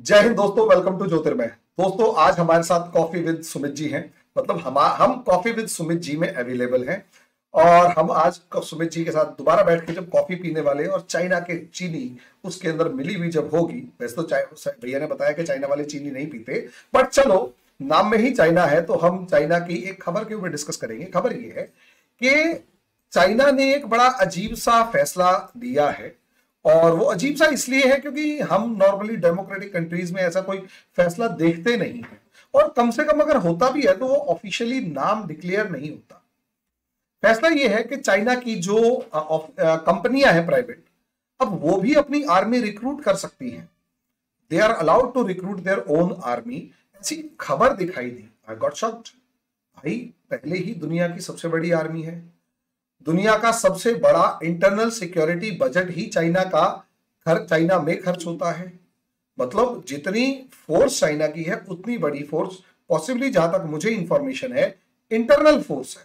जय हिंद दोस्तों, welcome to ज्योतिर्मय। दोस्तों, आज हमारे साथ कॉफी विद सुमित जी हैं। मतलब हम कॉफी विद सुमित जी में अवेलेबल हैं और हम आज सुमित जी के साथ दोबारा बैठ के जब कॉफी पीने वाले हैं और चाइना के चीनी उसके अंदर मिली हुई जब होगी। वैसे तो भैया ने बताया कि चाइना वाले चीनी नहीं पीते, बट चलो नाम में ही चाइना है तो हम चाइना की एक खबर के ऊपर डिस्कस करेंगे। खबर ये है कि चाइना ने एक बड़ा अजीब सा फैसला लिया है और वो अजीब सा इसलिए है क्योंकि हम नॉर्मली डेमोक्रेटिक कंट्रीज में ऐसा कोई फैसला देखते नहीं है और कम से कम अगर होता भी है तो वो ऑफिशियली नाम डिक्लेयर नहीं होता। फैसला ये है कि चाइना की जो कंपनियां हैं प्राइवेट, अब वो भी अपनी आर्मी रिक्रूट कर सकती हैं। They are allowed to recruit their own army. ऐसी खबर दिखाई दी, आई गॉट शॉक्ड। भाई, पहले ही दुनिया की सबसे बड़ी आर्मी है, दुनिया का सबसे बड़ा इंटरनल सिक्योरिटी बजट ही चाइना में खर्च होता है। मतलब जितनी फोर्स चाइना की है उतनी बड़ी फोर्स पॉसिबली, जहां तक मुझे इंफॉर्मेशन है, इंटरनल फोर्स है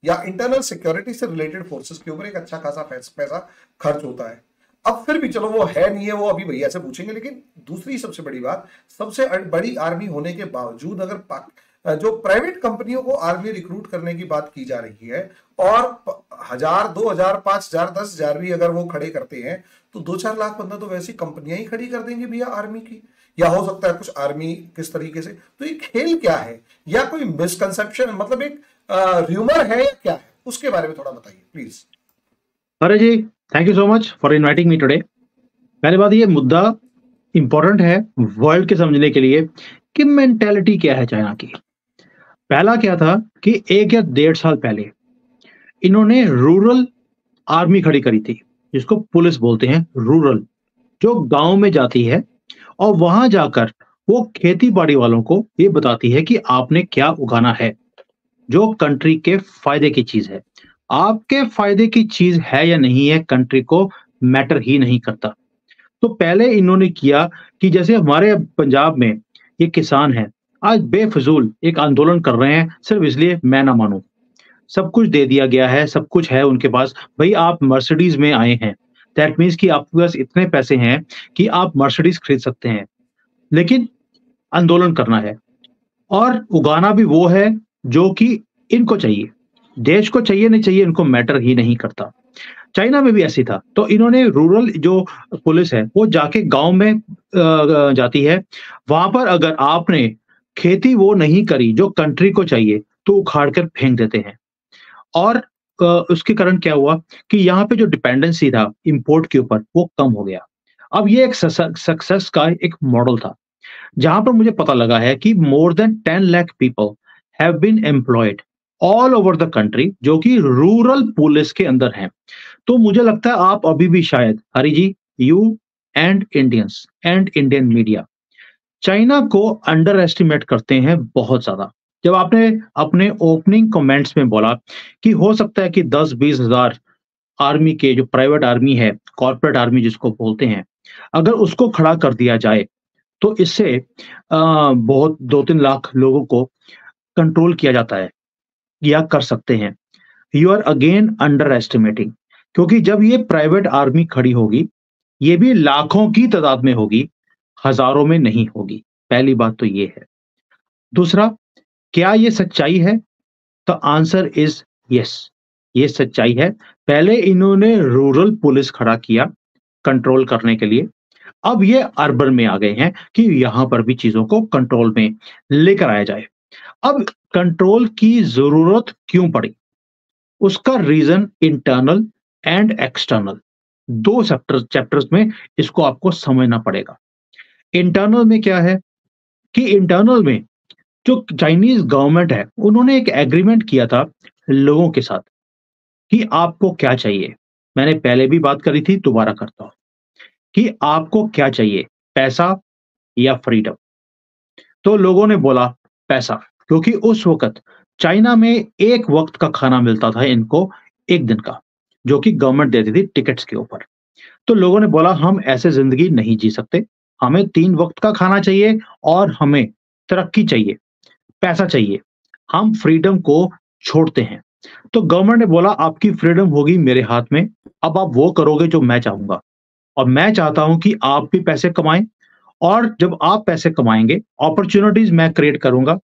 या इंटरनल सिक्योरिटी से रिलेटेड फोर्सेस के ऊपर एक अच्छा खासा पैसा खर्च होता है। अब फिर भी चलो वो है नहीं है, वो अभी भैया से पूछेंगे। लेकिन दूसरी सबसे बड़ी बात, सबसे बड़ी आर्मी होने के बावजूद अगर जो प्राइवेट कंपनियों को आर्मी रिक्रूट करने की बात की जा रही है और 1000, 2000, 5000, 10,000 भी अगर वो खड़े करते हैं तो 2-4 लाख बंदा तो वैसी कंपनियां ही खड़ी कर देंगे भैया आर्मी की। या हो सकता है कुछ आर्मी किस तरीके से। तो ये खेल क्या है या कोई मिसकंसेप्शन, मतलब एक र्यूमर है या क्या है, उसके बारे में थोड़ा बताइए प्लीज। अरे जी, thank you so much for inviting me today. पहली बात, ये मुद्दा इंपॉर्टेंट है वर्ल्ड के समझने के लिए कि मेंटेलिटी क्या है चाइना की। पहला क्या था कि 1 या 1.5 साल पहले इन्होंने रूरल आर्मी खड़ी करी थी, जिसको पुलिस बोलते हैं, रूरल, जो गांव में जाती है और वहां जाकर वो खेती बाड़ी वालों को ये बताती है कि आपने क्या उगाना है, जो कंट्री के फायदे की चीज है। आपके फायदे की चीज है या नहीं है, कंट्री को मैटर ही नहीं करता। तो पहले इन्होंने किया कि जैसे हमारे पंजाब में ये किसान है, आज बेफिजूल एक आंदोलन कर रहे हैं सिर्फ इसलिए मैं ना मानूं। सब कुछ दे दिया गया है, सब कुछ है उनके पास। भाई, आप मर्सिडीज में आए हैं, दैट मीन्स कि आपके पास इतने पैसे हैं कि आप मर्सिडीज खरीद सकते हैं, लेकिन आंदोलन करना है और उगाना भी वो है जो कि इनको चाहिए। देश को चाहिए नहीं चाहिए इनको मैटर ही नहीं करता। चाइना में भी ऐसी था। तो इन्होंने रूरल जो पुलिस है वो जाके गांव में जाती है। वहां पर अगर आपने खेती वो नहीं करी जो कंट्री को चाहिए तो उखाड़ कर फेंक देते हैं। और उसके कारण क्या हुआ कि यहाँ पे जो डिपेंडेंसी था इंपोर्ट के ऊपर वो कम हो गया। अब ये एक सक्सेस का एक मॉडल था, जहां पर मुझे पता लगा है कि more than 10 lakh people have been employed all over the country, जो कि रूरल पुलिस के अंदर हैं। तो मुझे लगता है आप अभी भी शायद, Hari ji, you and Indians and Indian media China को अंडर एस्टिमेट करते हैं बहुत ज्यादा। जब आपने अपने ओपनिंग कमेंट्स में बोला कि हो सकता है कि 10-20 हजार आर्मी के, जो प्राइवेट आर्मी है, कॉर्पोरेट आर्मी जिसको बोलते हैं, अगर उसको खड़ा कर दिया जाए तो इससे बहुत 2-3 लाख लोगों को कंट्रोल किया जाता है या कर सकते हैं। You are again underestimating, क्योंकि जब ये प्राइवेट आर्मी खड़ी होगी, ये भी लाखों की तादाद में होगी, हजारों में नहीं होगी। पहली बात तो ये है। दूसरा, क्या ये सच्चाई है? तो आंसर इज यस, ये सच्चाई है। पहले इन्होंने रूरल पुलिस खड़ा किया कंट्रोल करने के लिए, अब ये अर्बन में आ गए हैं कि यहां पर भी चीजों को कंट्रोल में लेकर आया जाए। अब कंट्रोल की जरूरत क्यों पड़ी? उसका रीजन इंटरनल एंड एक्सटर्नल, दो चैप्टर्स में इसको आपको समझना पड़ेगा। इंटरनल में क्या है कि इंटरनल में जो चाइनीज गवर्नमेंट है, उन्होंने एक एग्रीमेंट किया था लोगों के साथ कि आपको क्या चाहिए। मैंने पहले भी बात करी थी, दोबारा करता हूं कि आपको क्या चाहिए, पैसा या फ्रीडम। तो लोगों ने बोला पैसा, क्योंकि उस वक्त चाइना में एक वक्त का खाना मिलता था इनको, एक दिन का, जो कि गवर्नमेंट देती थी टिकट्स के ऊपर। तो लोगों ने बोला हम ऐसे जिंदगी नहीं जी सकते, हमें 3 वक्त का खाना चाहिए और हमें तरक्की चाहिए, पैसा चाहिए, हम फ्रीडम को छोड़ते हैं। तो गवर्नमेंट ने बोला आपकी फ्रीडम होगी मेरे हाथ में, अब आप वो करोगे जो मैं चाहूंगा, और मैं चाहता हूं कि आप भी पैसे कमाएं और जब आप पैसे कमाएँगे, अपॉर्च्युनिटीज़ मैं क्रिएट करूँगा,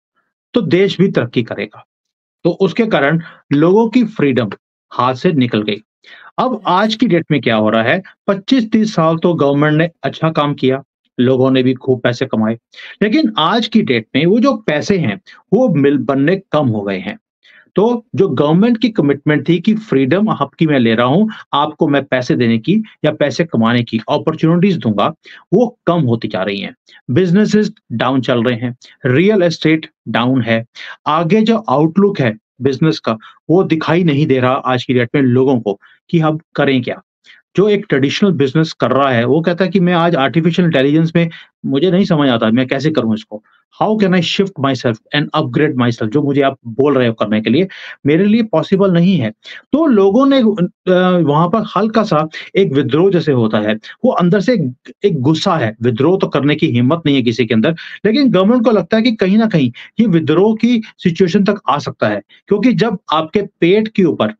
तो देश भी तरक्की करेगा। तो उसके कारण लोगों की फ्रीडम हाथ से निकल गई। अब आज की डेट में क्या हो रहा है, 25-30 साल तो गवर्नमेंट ने अच्छा काम किया, लोगों ने भी खूब पैसे कमाए। लेकिन आज की डेट में वो जो पैसे हैं, वो मिल बनने कम हो गए हैं। तो जो गवर्नमेंट की कमिटमेंट थी कि फ्रीडम आपकी मैं ले रहा हूँ, आपको मैं पैसे देने की या पैसे कमाने की अपॉर्च्युनिटीज़ दूँगा, वो कम होती जा रही हैं। बिज़नेसेस डाउन चल रहे हैं, रियल एस्टेट डाउन है। आगे जो आउटलुक है बिज़नेस का, वो दिखाई नहीं दे रहा आज की डेट में लोगों को कि अब करें क्या? जो एक ट्रेडिशनल बिज़नेस कर रहा है, वो कहता है कि मैं आज आर्टिफिशियल इंटेलिजेंस में मुझे नहीं समझ आता, मैं कैसे करूँ इसको? How can I shift my self and upgrade my self जो मुझे आप बोल रहे हो करने के लिए, मेरे लिए पॉसिबल नहीं है। तो लोगों ने वहाँ पर हल्का-सा एक विद्रोह जैसे होता है, वो अंदर से एक एक गुस्सा है, विद्रोह तो करने की हिम्मत नहीं है किसी के अंदर, लेकिन गवर्नमेंट को लगता है कि कहीं न कहीं ये विद्रोह की सिचुएशन तक आ सकता है, क्योंकि जब आपके पेट के ऊपर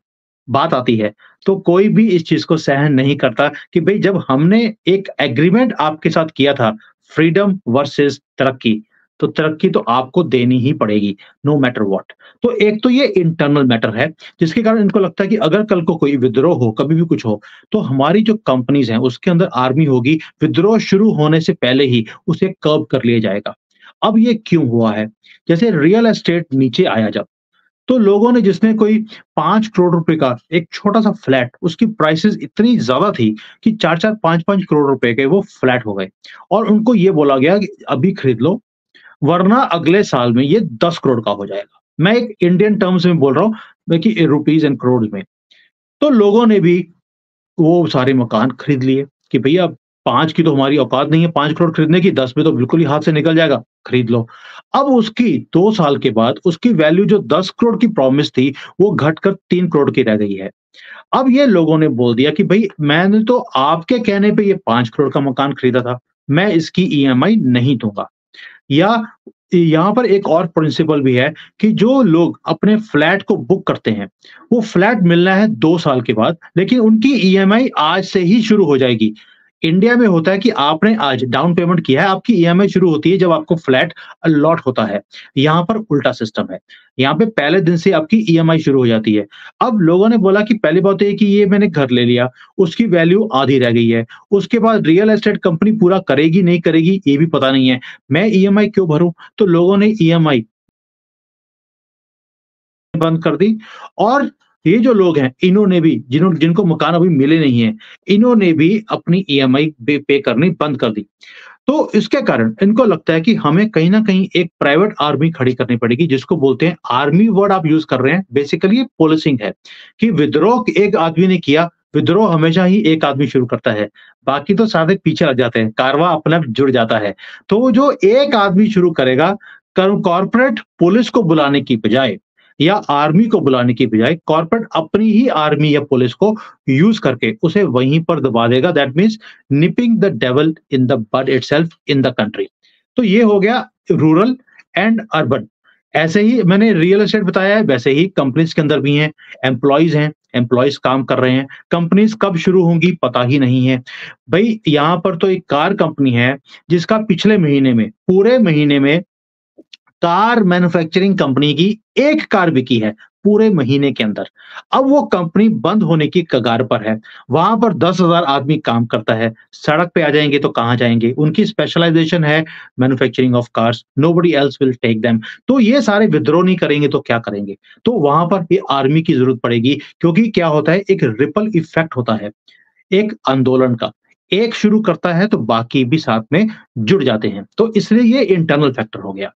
बात आती है, तो कोई भी इस चीज़ को सहन नहीं करता कि भई जब हमने एक एग्रीमेंट आपके साथ किया था, फ्रीडम वर्सेस तरक्की, तो तरक्की तो आपको देनी ही पड़ेगी, नो मैटर व्हाट। तो एक तो ये इंटरनल मैटर है, जिसके कारण इनको लगता है कि अगर कल को कोई विद्रोह हो, कभी भी कुछ हो, तो हमारी जो कंपनीज़ हैं, उसके अंदर आर्मी होगी, विद्रोह शुरू होने से पहले ही उसे कर्ब कर लिया जाएगा। अब ये क्यों हुआ है? जैसे रियल एस्टेट नीचे आया जब, तो लोगों ने जिसने कोई 5 करोड़ रुपए का एक छोटा-सा फ्लैट, उसकी प्राइसेज़ इतनी ज़्यादा थी कि 4-4 5-5 करोड़ रुपए के वो फ्लैट हो गए और उनको ये बोला गया कि अभी खरीद लो, वरना अगले साल में ये 10 करोड़ का हो जाएगा। मैं एक इंडियन टर्म्स में बोल रहा हूँ, ना कि रुपीज़ एंड करोड़ में। तो लोगों ने भी वो सारे मकान खरीद लिए कि भैया 5 की तो हमारी औकात नहीं है 5 करोड़ खरीदने की, 10 में तो बिल्कुल ही हाथ से निकल जाएगा, खरीद लो। अब उसकी 2 साल के बाद उसकी वैल्यू जो 10 करोड़ की प्रॉमिस थी, वो घटकर 3 करोड़ की रह गई है। अब ये लोगों ने बोल दिया कि भई मैंने तो आपके कहने पे ये 5 करोड़ का मकान खरीदा था, मैं इसकी ईएमआई नहीं दूँगा। या यहाँ पर एक और प्रिंसिपल भी है कि जो लोग अपने फ्लैट को बुक करते हैं, वो फ्लैट मिलना है 2 साल के बाद, लेकिन उनकी ईएमआई आज से ही शुरू हो जाएगी। इंडिया में होता है कि आपने आज डाउन पेमेंट किया है, आपकी ईएमआई शुरू होती है जब आपको फ्लैट अलॉट होता है। यहाँ पर उल्टा सिस्टम है। यहाँ पे पहले दिन से आपकी ईएमआई शुरू हो जाती है। अब लोगों ने बोला कि पहली बात तो ये कि ये मैंने घर ले लिया, उसकी वैल्यू आधी रह गई है। उसके बाद रियल एस्टेट कंपनी पूरा करेगी, नहीं करेगी, ये भी पता नहीं है। मैं ईएमआई क्यों भरूँ? तो लोगों ने ईएमआई बंद कर दी और ये जो लोग हैं, इन्होंने भी जिनको मकान अभी मिले नहीं हैं, इन्होंने भी अपनी ईएमआई पे करनी बंद कर दी। तो इसके कारण इनको लगता है कि हमें कहीं न कहीं एक प्राइवेट आर्मी खड़ी करनी पड़ेगी जिसको बोलते हैं आर्मी वर्ड आप यूज़ कर रहे हैं, बेसिकली ये पुलिसिंग है, कि विद्रोह एक आदमी ने किया, विद्रोह हमेशा ही एक आदमी शुरू करता है, बाकी तो सारे पीछे लग जाते हैं, कारवां अपने आप जुड़ जाता है। तो जो एक आदमी शुरू करेगा, कॉर्पोरेट पुलिस को बुलाने की बजाय या आर्मी को बुलाने की बजाय कॉर्पोरेट अपनी ही आर्मी या पुलिस को यूज़ करके उसे वहीं पर दबा देगा, that means nipping the devil in the bud itself in the country. तो ये हो गया रूरल एंड अर्बन। ऐसे ही मैंने रियल एस्टेट बताया है, वैसे ही कंपनीज के अंदर भी हैं, हैं, एम्प्लॉइज काम कर रहे हैं, कंपनीज कब शुरू होंगी पता ही नहीं है। भाई यहाँ पर तो एक कार कंपनी है जिसका पिछले महीने में, पूरे महीने में कार मैन्युफैक्चरिंग कंपनी की एक कार बिकी है पूरे महीने के अंदर। अब वो कंपनी बंद होने की कगार पर है। वहां पर 10,000 आदमी काम करता है। सड़क पे आ जाएंगे तो कहाँ जाएंगे? उनकी स्पेशलाइजेशन है manufacturing of cars, nobody else will take them. तो ये सारे विद्रोह नहीं करेंगे तो क्या करेंगे? तो वहां पर ये आर्मी की जरूरत पड़ेगी, क्योंकि क्या होता है, एक रिपल इफेक्ट होता है एक आंदोलन का। एक शुरू करता है तो बाकी भी साथ में जुड़ जाते हैं। तो इसलिए ये इंटरनल फैक्टर हो गया।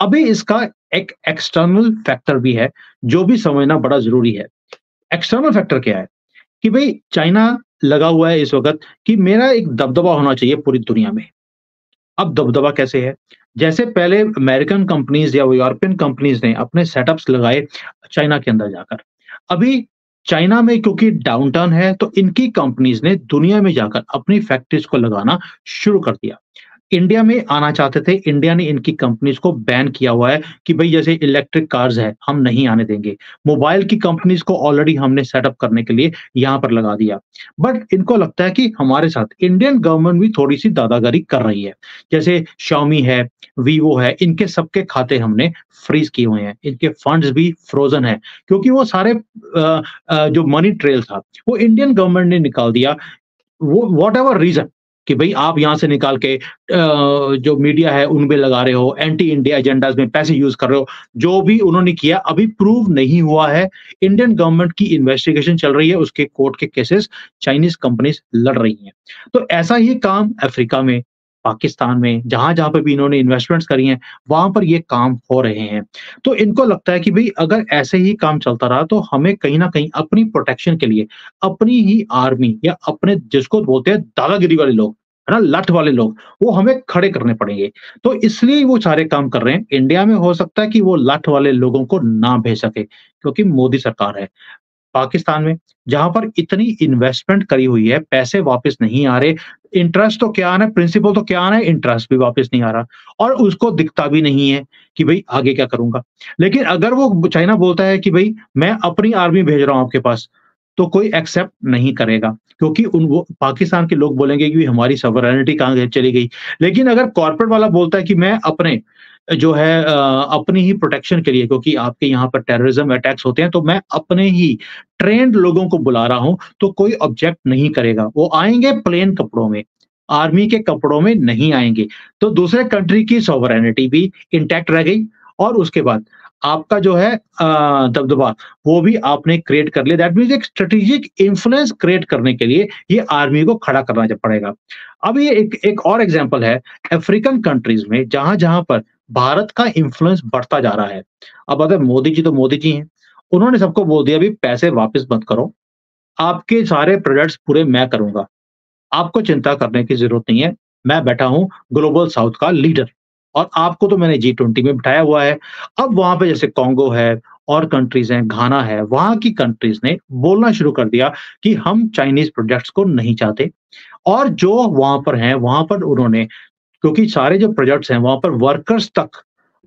अभी इसका एक एक्सटर्नल फैक्टर भी है, जो भी समझना बड़ा ज़रूरी है। एक्सटर्नल फैक्टर क्या है? कि भई चाइना लगा हुआ है इस वक़्त कि मेरा एक दबदबा होना चाहिए पूरी दुनिया में। अब दबदबा कैसे है? जैसे पहले अमेरिकन कंपनीज़ या यूरोपियन कंपनीज़ ने अपने सेटअप्स लगाए चाइना के अंदर जाकर। अभी चाइना में क्योंकि डाउनटर्न है, तो इनकी कंपनीज़ ने दुनिया में जाकर अपनी फैक्ट्रीज़ को लगाना शुरू कर दिया। इंडिया में आना चाहते थे, इंडिया ने इनकी कंपनीज़ को बैन किया हुआ है कि भई जैसे इलेक्ट्रिक कार्स है, हम नहीं आने देंगे। मोबाइल की कंपनीज़ को ऑलरेडी हमने सेटअप करने के लिए यहाँ पर लगा दिया। बट इनको लगता है कि हमारे साथ इंडियन गवर्नमेंट भी थोड़ी-सी दादागिरी कर रही है। जैसे Xiaomi है, Vivo है, इनके सबके खाते हमने फ्रीज़ किए हुए हैं। इनके फंड्स भी फ्रोज़न हैं क्योंकि वो सारे जो मनी ट्रेल था, वो इंडियन गवर्नमेंट ने निकाल दिया। वो व्हाटएवर रीज़न कि भई आप यहाँ से निकाल के जो मीडिया है उन पे लगा रहे हो, एंटी इंडिया एजेंडाज़ में पैसे यूज़ कर रहे हो, जो भी उन्होंने किया अभी प्रूव नहीं हुआ है। इंडियन गवर्नमेंट की इन्वेस्टिगेशन चल रही है, उसके कोर्ट के केसेस चाइनीज़ कंपनीज़ लड़ रही हैं। तो ऐसा ही काम अफ्रीका में, पाकिस्तान में, जहाँ-जहाँ पे भी इन्होंने इन्वेस्टमेंट्स करी हैं, वहाँ पर ये काम हो रहे हैं। तो इनको लगता है कि भई अगर ऐसे ही काम चलता रहा तो हमें कहीं न कहीं अपनी प्रोटेक्शन के लिए अपनी ही आर्मी या अपने जिसको बोलते हैं दादागिरी वाले लोग, है ना? लठ वाले लोग, वो हमें खड़े करने पड़ेंगे। तो इसलिए वो सारे काम कर रहे हैं। इंडिया में हो सकता है कि वो लठ वाले लोगों को ना भेज सके, क्योंकि मोदी सरकार है। पाकिस्तान में, जहाँ पर इतनी इन्वेस्टमेंट करी हुई है, पैसे वापस नहीं आ रहे, इंटरेस्ट तो क्या आना है, प्रिंसिपल तो क्या आना है, इंटरेस्ट भी वापस नहीं आ रहा और उसको दिखता भी नहीं है कि भई आगे क्या करूँगा। लेकिन अगर वो चाइना बोलता है कि भई मैं अपनी आर्मी भेज रहा हूँ आपके पास, तो कोई एक्सेप्ट नहीं करेगा क्योंकि उन वो पाकिस्तान के लोग बोलेंगे कि हमारी सॉवरेनिटी कहाँ गई चली गई। लेकिन अगर कॉर्पोरेट वाला बोलता है कि मैं अपने जो है अपनी ही प्रोटेक्शन के लिए क्योंकि आपके यहाँ पर टेररिज्म अटैक्स होते हैं, तो मैं अपने ही ट्रेन्ड लोगों को बुला रहा हूँ, तो कोई ऑब्जेक्ट नहीं करेगा। वो आएँगे प्लेन कपड़ों में, आर्मी के कपड़ों में नहीं आएँगे। तो दूसरे कंट्री की सॉवरेनिटी भी इंटैक्ट रह गई और उसके बाद आपका जो है दबदबा वो भी आपने क्रिएट कर लिया। दैट मीन्स एक स्ट्रेटेजिक इन्फ्लुएंस क्रिएट करने के लिए ये आर्मी को खड़ा करना पड़ेगा। अब ये एक एक और एग्जांपल है अफ्रीकन कंट्रीज़ में जहाँ-जहाँ पर भारत का इन्फ्लुएंस बढ़ता जा रहा है। अब अगर मोदी जी तो मोदी जी हैं। उन्होंने सबको बोल दिया, "भई पैसे वापस मत करो, आपके सारे प्रोजेक्ट्स पूरे मैं करूँगा। आपको चिंता करने की ज़रूरत नहीं है। मैं बैठा हूँ ग्लोबल साउथ का लीडर और आपको तो मैंने G20 में बिठाया हुआ है।" अब वहाँ पे जैसे कांगो है और कंट्रीज़ हैं, घाना है, वहाँ की कंट्रीज़ ने बोलना शुरू कर दिया कि हम चाइनीज़ प्रोजेक्ट्स को नहीं चाहते और जो वहाँ पर हैं, वहाँ पर उन्होंने क्योंकि सारे जो प्रोजेक्ट्स हैं वहाँ पर वर्कर्स तक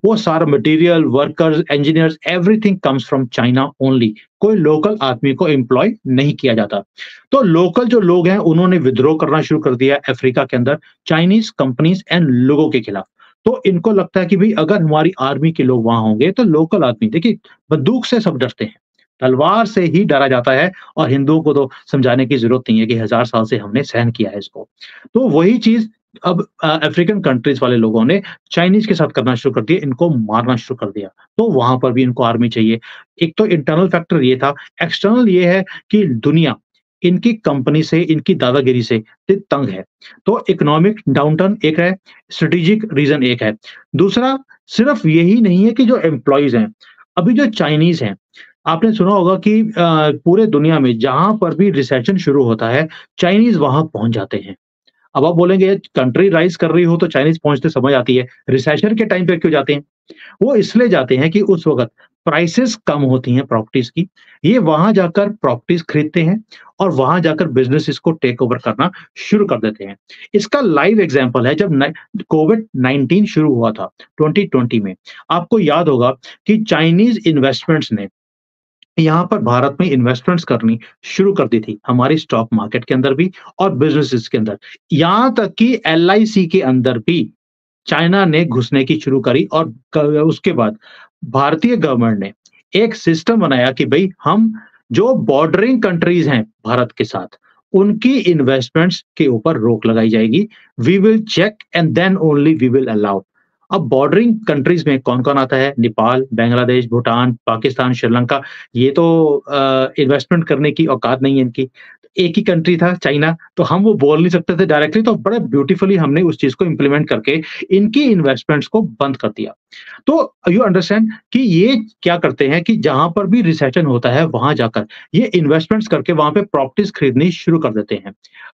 वो सारा material, workers, engineers everything comes from China only. कोई लोकल आदमी को एम्प्लॉय नहीं किया जाता। तो लोकल जो लोग हैं उन्होंने विद्रोह करना शुरू कर दिया अफ्रीका के अंदर चाइनीज़ कंपनीज़ एंड लोगों के खिलाफ। तो इनको लगता है कि भई अगर हमारी आर्मी के लोग वहाँ होंगे तो लोकल आदमी देखिए बंदूक से सब डरते हैं, तलवार से ही डरा जाता है और हिंदुओं को तो समझाने की ज़रूरत नहीं है कि हज़ार साल से हमने सहन किया है इसको। तो वही चीज़ अब अफ्रीकन कंट्रीज़ वाले लोगों ने चाइनीज़ के साथ करना शुरू कर दिया, इनको मारना शुरू कर दिया। तो वहाँ पर भी इनको आर्मी चाहिए। एक तो इंटरनल फैक्टर ये था, एक्सटर्नल ये है कि दुनिया इनकी कंपनी से, इनकी दादागिरी से तंग है। तो इकोनॉमिक डाउनटर्न एक है, स्ट्रेटेजिक रीज़न एक है। दूसरा सिर्फ यही नहीं है कि जो एम्प्लॉइज़ हैं, अभी जो चाइनीज़ हैं, आपने सुना होगा कि पूरे दुनिया में जहाँ पर भी रिसेशन शुरू होता है, चाइनीज़ वहाँ पहुँच जाते हैं। अब आप बोलेंगे कंट्री राइज़ कर रही हो तो चाइनीज़ पहुँचते समझ आती है। रिसेशन के टाइम पे क्यों जाते हैं? वो इसलिए जाते हैं कि उस वक़्त प्राइसेज़ कम होती हैं प्रॉपर्टीज़ की। ये वहाँ जाकर प्रॉपर्टीज़ खरीदते हैं और वहाँ जाकर बिज़नेसेस को टेक ओवर करना शुरू कर देते हैं। इसका लाइव एग्ज़ाम्पल है जब कोविड-19 शुरू हुआ था 2020 में। आपको याद होगा कि चाइनीज़ इन्वेस्टमेंट्स ने यहाँ पर भारत में इन्वेस्टमेंट्स करनी शुरू कर दी थी, हमारी स्टॉक मार्केट के अंदर भी और बिज़नेसेस के अंदर। यहाँ तक कि एलआईसी के अंदर भी चाइना ने घुसने की शुरू करी और उसके बाद भारतीय गवर्नमेंट ने एक सिस्टम बनाया कि भई हम जो बॉर्डरिंग कंट्रीज़ हैं भारत के साथ, उनकी इन्वेस्टमेंट्स के ऊपर रोक लगाई जाएगी। We will check and then only we will allow. अब बॉर्डरिंग कंट्रीज़ में कौन-कौन आता है? नेपाल, बांग्लादेश, भूटान, पाकिस्तान, श्रीलंका। ये तो इन्वेस्टमेंट करने की औकात नहीं है इनकी। एक ही कंट्री था चाइना, तो हम वो बोल नहीं सकते थे डायरेक्टली, तो बड़ा ब्यूटीफुली हमने उस चीज़ को इम्प्लीमेंट करके इनकी इन्वेस्टमेंट्स को बंद कर दिया। तो यू अंडरस्टैंड कि ये क्या करते हैं कि जहाँ पर भी रिसेशन होता है, वहाँ जाकर ये इन्वेस्टमेंट्स करके वहाँ पे प्रॉपर्टीज़ खरीदनी शुरू कर देते हैं।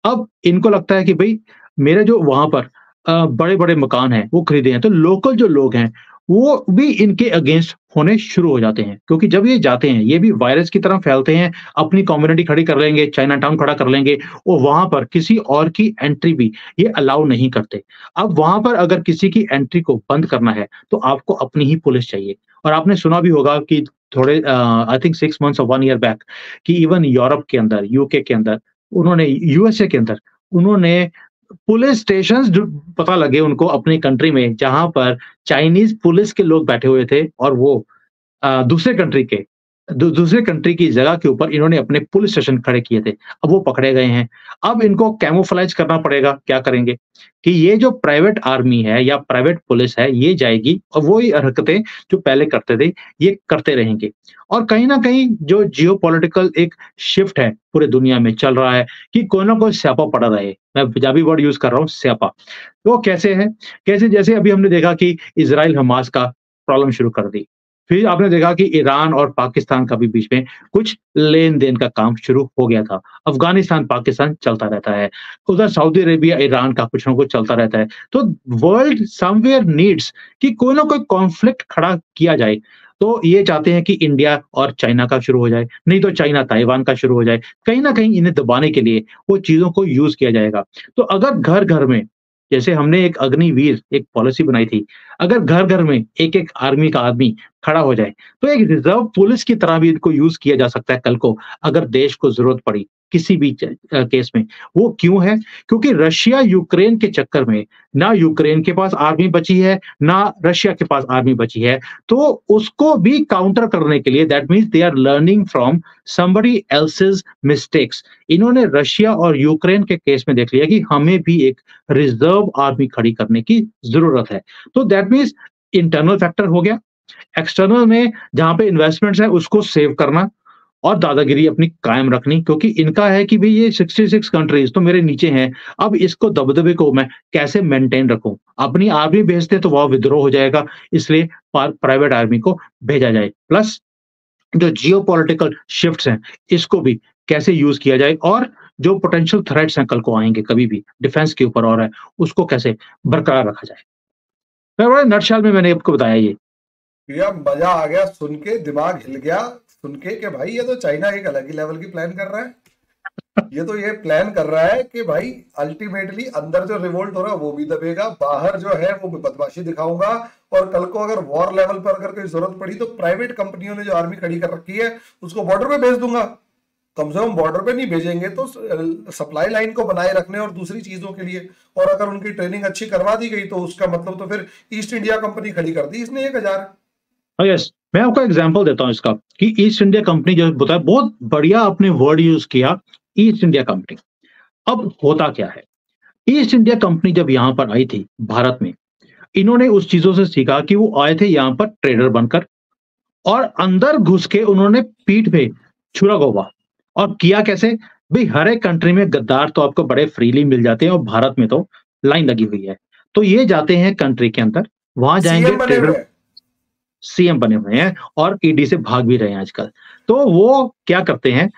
अब इनको लगता है कि भई मेरे जो वहाँ पर बड़े-बड़े मकान हैं, वो खरीदे हैं, तो लोकल जो लोग हैं, वो भी इनके अगेंस्ट होने शुरू हो जाते हैं, क्योंकि जब ये जाते हैं, ये भी वायरस की तरह फैलते हैं, अपनी कम्युनिटी खड़ी कर लेंगे, चाइना टाउन खड़ा कर लेंगे और वहाँ पर किसी और की एंट्री भी ये अलाउ नहीं करते। अब वहाँ पर अगर किसी की एंट्री को बंद करना है, तो आपको अपनी ही पुलिस चाहिए। और आपने सुना भी होगा कि थोड़े आई थिंक 6 मंथ्स और 1 ईयर बैक कि इवन यूरोप के अंदर, यूके के अंदर, उन्होंने यूएसए के अंदर, उन्होंने पुलिस स्टेशंस पता लगे उनको अपनी कंट्री में, जहाँ पर चाइनीज़ पुलिस के लोग बैठे हुए थे और वो दूसरे कंट्री के दूसरे कंट्री की जगह के ऊपर इन्होंने अपने पुलिस स्टेशन खड़े किए थे। अब वो पकड़े गए हैं। अब इनको कैमोफ्लेज करना पड़ेगा, क्या करेंगे? कि ये जो प्राइवेट आर्मी है या प्राइवेट पुलिस है, ये जाएगी और वही हरकतें जो पहले करते थे, ये करते रहेंगे। और कहीं न कहीं जो जियोपॉलिटिकल एक शिफ्ट है पूरे दुनिया में चल रहा है कि कोई ना कोई स्यापा पड़ा रहे। मैं पंजाबी वर्ड यूज़ कर रहा हूँ, स्यापा। तो कैसे है? कैसे जैसे अभी हमने देखा कि इज़राइल हमास का प्रॉब्लम शुरू कर दी। फिर आपने देखा कि ईरान और पाकिस्तान का भी बीच में कुछ लेन-देन का काम शुरू हो गया था। अफ़गानिस्तान, पाकिस्तान चलता रहता है। उधर सऊदी अरेबिया, ईरान का कुछ ना कुछ चलता रहता है। तो वर्ल्ड समवेयर नीड्स कि कोई ना कोई कॉन्फ्लिक्ट खड़ा किया जाए। तो ये चाहते हैं कि इंडिया और चाइना का शुरू हो जाए, नहीं तो चाइना ताइवान का शुरू हो जाए। कहीं न कहीं इन्हें दबाने के लिए वो चीज़ों को यूज़ किया जाएगा। तो अगर घर-घर में जैसे हमने एक अग्निवीर एक पॉलिसी बनाई थी, अगर घर-घर में एक-एक आर्मी का आदमी खड़ा हो जाए, तो एक रिज़र्व पुलिस की तरह भी इनको यूज़ किया जा सकता है कल को, अगर देश को ज़रूरत पड़ी, किसी भी केस में। वो क्यों है? क्योंकि रशिया यूक्रेन के चक्कर में ना यूक्रेन के पास आर्मी बची है, ना रशिया के पास आर्मी बची है। तो उसको भी काउंटर करने के लिए that means they are learning from somebody else's mistakes. इन्होंने रशिया और यूक्रेन के केस में देख लिया कि हमें भी एक रिज़र्व आर्मी खड़ी करने की ज़रूरत है। तो दैट मीन्स इंटरनल फैक्टर हो गया, एक्सटर्नल में जहाँ पे इन्वेस्टमेंट्स हैं उसको सेव करना और दादागिरी अपनी कायम रखनी, क्योंकि इनका है कि भई ये 66 कंट्रीज़ तो मेरे नीचे हैं, अब इसको दबदबे को मैं कैसे मेंटेन रखूँ? अपनी आर्मी भेजते तो वहाँ विद्रोह हो जाएगा, इसलिए प्राइवेट आर्मी को भेजा जाए। प्लस जो जियोपॉलिटिकल शिफ्ट्स हैं, इसको भी कैसे यूज़ किया जाए और जो पोटेंशियल थ्रेट्स हैं कल को आएँगे कभी भी, डिफेंस के ऊपर और है, उसको कैसे बरकरार रखा जाए। मैं बड़े नटशॉट में मैंने आपको बताया ये। भैया मजा आ गया सुन के, दिमाग हिल गया सुन के कि भाई ये तो चाइना एक अलग ही लेवल की प्लान कर रहा है। ये तो ये प्लान कर रहा है कि भाई अल्टीमेटली अंदर जो रिवोल्ट हो रहा है वो भी दबेगा, बाहर जो है वो बदमाशी दिखाऊंगा, और कल को अगर वॉर लेवल पर अगर कोई जरूरत पड़ी तो प्राइवेट कंपनियों ने जो आर्मी खड़ी कर रखी है उसको बॉर्डर पे भेज दूंगा। कम से कम बॉर्डर पे नहीं भेजेंगे तो सप्लाई लाइन को बनाए रखने और दूसरी चीजों के लिए, और अगर उनकी ट्रेनिंग अच्छी करवा दी गई तो उसका मतलब तो फिर ईस्ट इंडिया कंपनी खड़ी कर दी इसने 1000। यस, मैं आपको एग्जांपल देता हूँ इसका कि ईस्ट इंडिया कंपनी जो बताया, बहुत बढ़िया आपने वर्ड यूज किया, ईस्ट इंडिया कंपनी। अब होता क्या है, ईस्ट इंडिया कंपनी जब यहाँ पर आई थी भारत में, इन्होंने उस चीजों से सीखा कि वो आए थे यहाँ पर ट्रेडर बनकर और अंदर घुस के उन्होंने पीठ पे छुरा घोंपा। और किया कैसे? भाई हर एक कंट्री में गद्दार तो आपको बड़े फ्रीली मिल जाते हैं और भारत में तो लाइन लगी हुई है। तो ये जाते हैं कंट्री के अंदर, वहां जाएंगे सीएम बने ट्रेडर, हुए हैं। सीएम बने हुए हैं और ईडी से भाग भी रहे हैं आजकल। तो वो क्या करते हैं,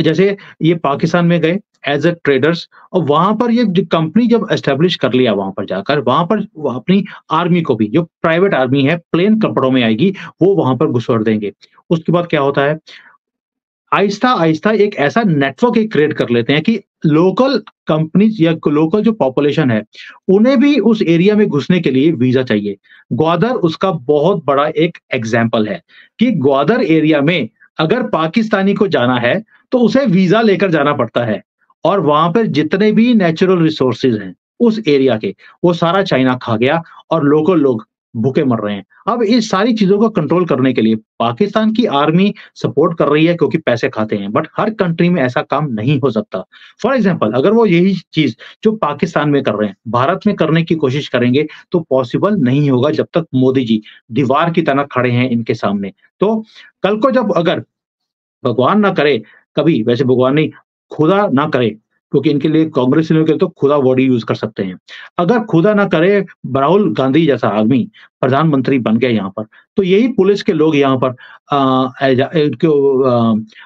जैसे ये पाकिस्तान में गए एज अ ट्रेडर्स और वहां पर ये कंपनी जब एस्टेब्लिश कर लिया, वहां पर जाकर वहां पर वो अपनी आर्मी को भी, जो प्राइवेट आर्मी है प्लेन कपड़ों में आएगी, वो वहां पर घुसोड़ देंगे। उसके बाद क्या होता है, आहिस्ता-आहिस्ता एक ऐसा नेटवर्क एक क्रिएट कर लेते हैं कि लोकल कंपनीज़ या लोकल जो पॉपुलेशन है, उन्हें भी उस एरिया में घुसने के लिए वीज़ा चाहिए। ग्वादर उसका बहुत बड़ा एक एग्ज़ाम्पल है कि ग्वादर एरिया में अगर पाकिस्तानी को जाना है, तो उसे वीज़ा लेकर जाना पड़ता है और वहाँ पे जितने भी नेचुरल रिसोर्सेज़ हैं, उस एरिया के, वो सारा चाइना खा गया और लोकल लोग भूखे मर रहे हैं। अब इस सारी चीज़ों को कंट्रोल करने के लिए पाकिस्तान की आर्मी सपोर्ट कर रही है क्योंकि पैसे खाते हैं, बट हर कंट्री में ऐसा काम नहीं हो सकता। फॉर एग्ज़ाम्पल अगर वो यही चीज़ जो पाकिस्तान में कर रहे हैं, भारत में करने की कोशिश करेंगे, तो पॉसिबल नहीं होगा जब तक मोदी जी दीवार की तरह खड़े हैं इनके सामने। तो कल को जब अगर भगवान ना करे, कभी वैसे भगवान नहीं, खुदा ना करे, क्योंकि इनके लिए कांग्रेस लोग के तो खुदा वर्ड ही यूज़ कर सकते हैं। अगर खुदा ना करे राहुल गांधी जैसा आदमी प्रधानमंत्री बन गया यहाँ पर, तो यही पुलिस के लोग यहाँ पर इनको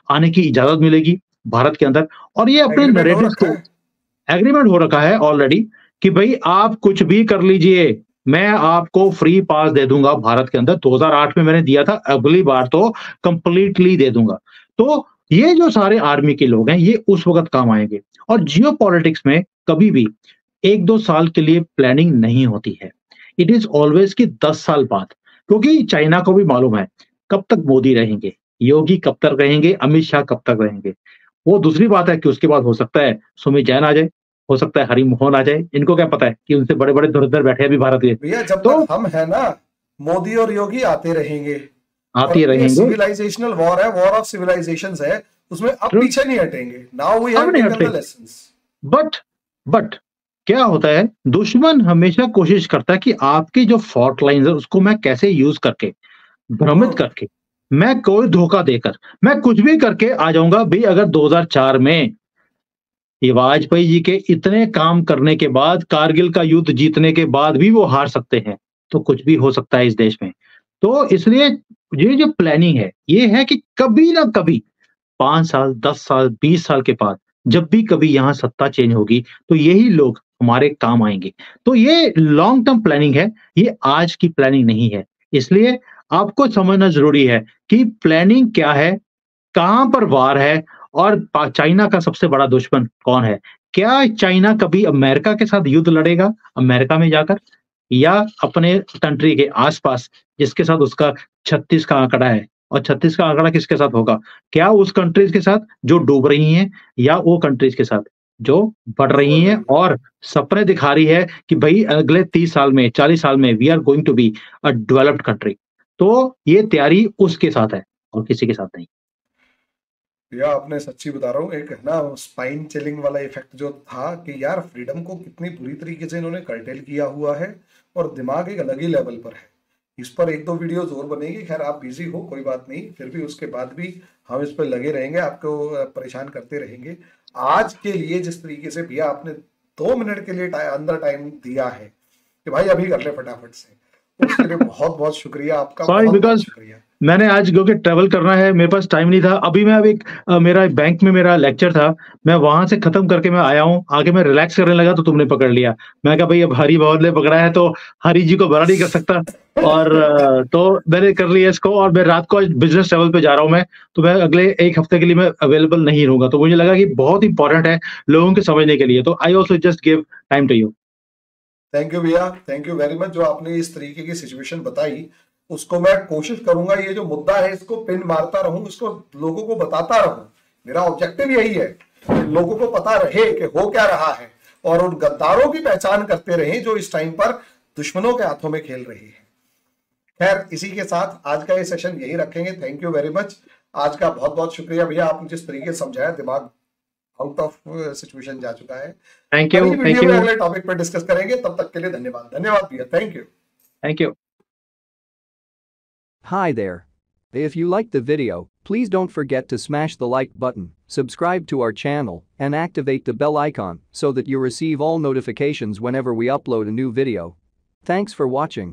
आने की इजाज़त मिलेगी भारत के अंदर और ये अपने एग्रीमेंट हो नैरेटिव्स रखा को, है। एग्रीमेंट हो रखा है ऑलरेडी कि भई आप कुछ भी कर लीजिए, मैं आपको फ्री पास दे दूंगा भारत के अंदर। 2008 में मैंने दिया था, अगली बार तो कंप्लीटली दे दूंगा। तो ये जो सारे आर्मी के लोग हैं, ये उस वक्त काम आएंगे। और जियो पॉलिटिक्स में कभी भी 1-2 साल के लिए प्लानिंग नहीं होती है। इट इज ऑलवेज कि 10 साल बाद, क्योंकि चाइना को भी मालूम है कब तक मोदी रहेंगे, योगी कब तक रहेंगे, अमित शाह कब तक रहेंगे। वो दूसरी बात है कि उसके बाद हो सकता है सुमित जैन आ जाए, हो सकता है हरि मोहन आ जाए। इनको क्या पता है कि उनसे बड़े-बड़े धुरंधर बैठे हैं अभी भारत के। भैया जब तो तक हम है ना, मोदी और योगी आते रहेंगे। आते और ये रहेंगे। सिविलाइजेशनल वॉर है, वॉर ऑफ सिविलाइजेशंस है, उसमें अब ट्रू। पीछे नहीं हटेंगे। नाउ वी अब हैव नहीं टेकन द हटते। लेसन्स। बट क्या होता है, दुश्मन हमेशा कोशिश करता है कि आपकी जो फॉल्ट लाइन्स है उसको मैं कैसे यूज करके, भ्रमित करके, मैं कोई धोखा देकर, मैं कुछ भी करके आ जाऊंगा। भाई अगर 2004 में ये वाजपेयी जी के इतने काम करने के बाद, कारगिल का युद्ध जीतने के बाद भी वो हार सकते हैं, तो कुछ भी हो सकता है इस देश में। तो इसलिए ये जो प्लानिंग है, ये है कि कभी ना कभी 5 साल, 10 साल, 20 साल के बाद जब भी कभी यहाँ सत्ता चेंज होगी, तो यही लोग हमारे काम आएँगे। तो ये लॉन्ग टर्म प्लानिंग है, ये आज की प्लानिंग नहीं है। इसलिए आपको समझना ज़रूरी है कि प्लानिंग क्या है, कहाँ पर वार है और चाइना का सबसे बड़ा दुश्मन कौन है? क्या चाइना कभी अमेरिका के साथ युद्ध लड़ेगा, अमेरिका में जाकर, या अपने कंट्री के आस-पास जिसके साथ उसका 36 का आंकड़ा है? और 36 का आंकड़ा किसके साथ होगा? क्या उस कंट्रीज़ के साथ जो डूब रही हैं, या वो कंट्रीज़ के साथ जो बढ़ जो रही बोल हैं रही है। और सपने दिखा रही है कि भई अगले 30 साल में, 40 साल में we are going to be a developed country. तो ये तैयारी उसके साथ है और किसी के साथ नहीं। भैया आपने सच्ची बता रहा हूँ, एक है ना स्पाइन चिलिंग वाला इफेक्ट जो था कि यार फ्रीडम को कितनी बुरी तरीके से इन्होंने कर्टेल किया हुआ है, और दिमाग एक अलग ही लेवल पर है। इस पर 1-2 वीडियोस और बनेगी। खैर आप बिजी हो, कोई बात नहीं, फिर भी उसके बाद भी हम इस पर लगे रहेंगे, आपको परेशान करते रहेंगे। आज के लिए जिस तरीके से भैया आपने 2 मिनट के लिए अंदर टाइम दिया है कि भाई अभी कर ले फटाफट से, उसके लिए बहुत बहुत शुक्रिया आपका, सॉरी बहुत बहुत बिकॉज़ शुक्रिया। मैंने आज क्योंकि ट्रैवल करना है, मेरे पास टाइम नहीं था। अभी मैं मेरा बैंक में मेरा लेक्चर था, मैं वहाँ से खत्म करके मैं आया हूँ। आके मैं रिलैक्स करने लगा तो तुमने पकड़ लिया। मैं कहा भई अब हरि भवन ने पकड़ा है तो हरि जी को बड़ा नहीं कर सकता। और तो मैंने कर लिया इसको, और मैं रात को आज बिज़नेस ट्रैवल पे जा रहा हूँ मैं, तो मैं अगले 1 हफ्ते के लिए मैं अवेलेबल नहीं रहूँगा। तो मुझे लगा कि बहुत इम्पोर्टेंट है लोगों के समझने के लिए, तो I also just give time to you. Thank you भैया, थैंक यू वेरी मच। जो आपने इस तरीके की सिचुएशन बताई, उसको मैं कोशिश करूंगा, ये जो मुद्दा है इसको पिन मारता रहूं, इसको लोगों को बताता रहूं। मेरा ऑब्जेक्टिव यही है कि लोगों को पता रहे कि हो क्या रहा है, और उन गद्दारों की पहचान करते रहें जो इस टाइम पर दुश्मनों के हाथों में खेल रहे हैं। खैर इसी के साथ आज का ये सेशन यही रखेंगे। Thank you very much. आज का बहुत बहुत शुक्रिया भैया, आपने जिस तरीके से समझाया, दिमाग आउट ऑफ सिचुएशन जा चुका है। थैंक अगली यू, वीडियो थैंक में यू, अगले टॉपिक पर डिस्कस करेंगे। तब तक के लिए धन्यवाद। धन्यवाद भैया, thank you. Thank you. Hi there. If you liked the video, please don't forget to smash the like button, subscribe to our channel, and activate the bell icon so that you receive all notifications whenever we upload a new video. Thanks for watching.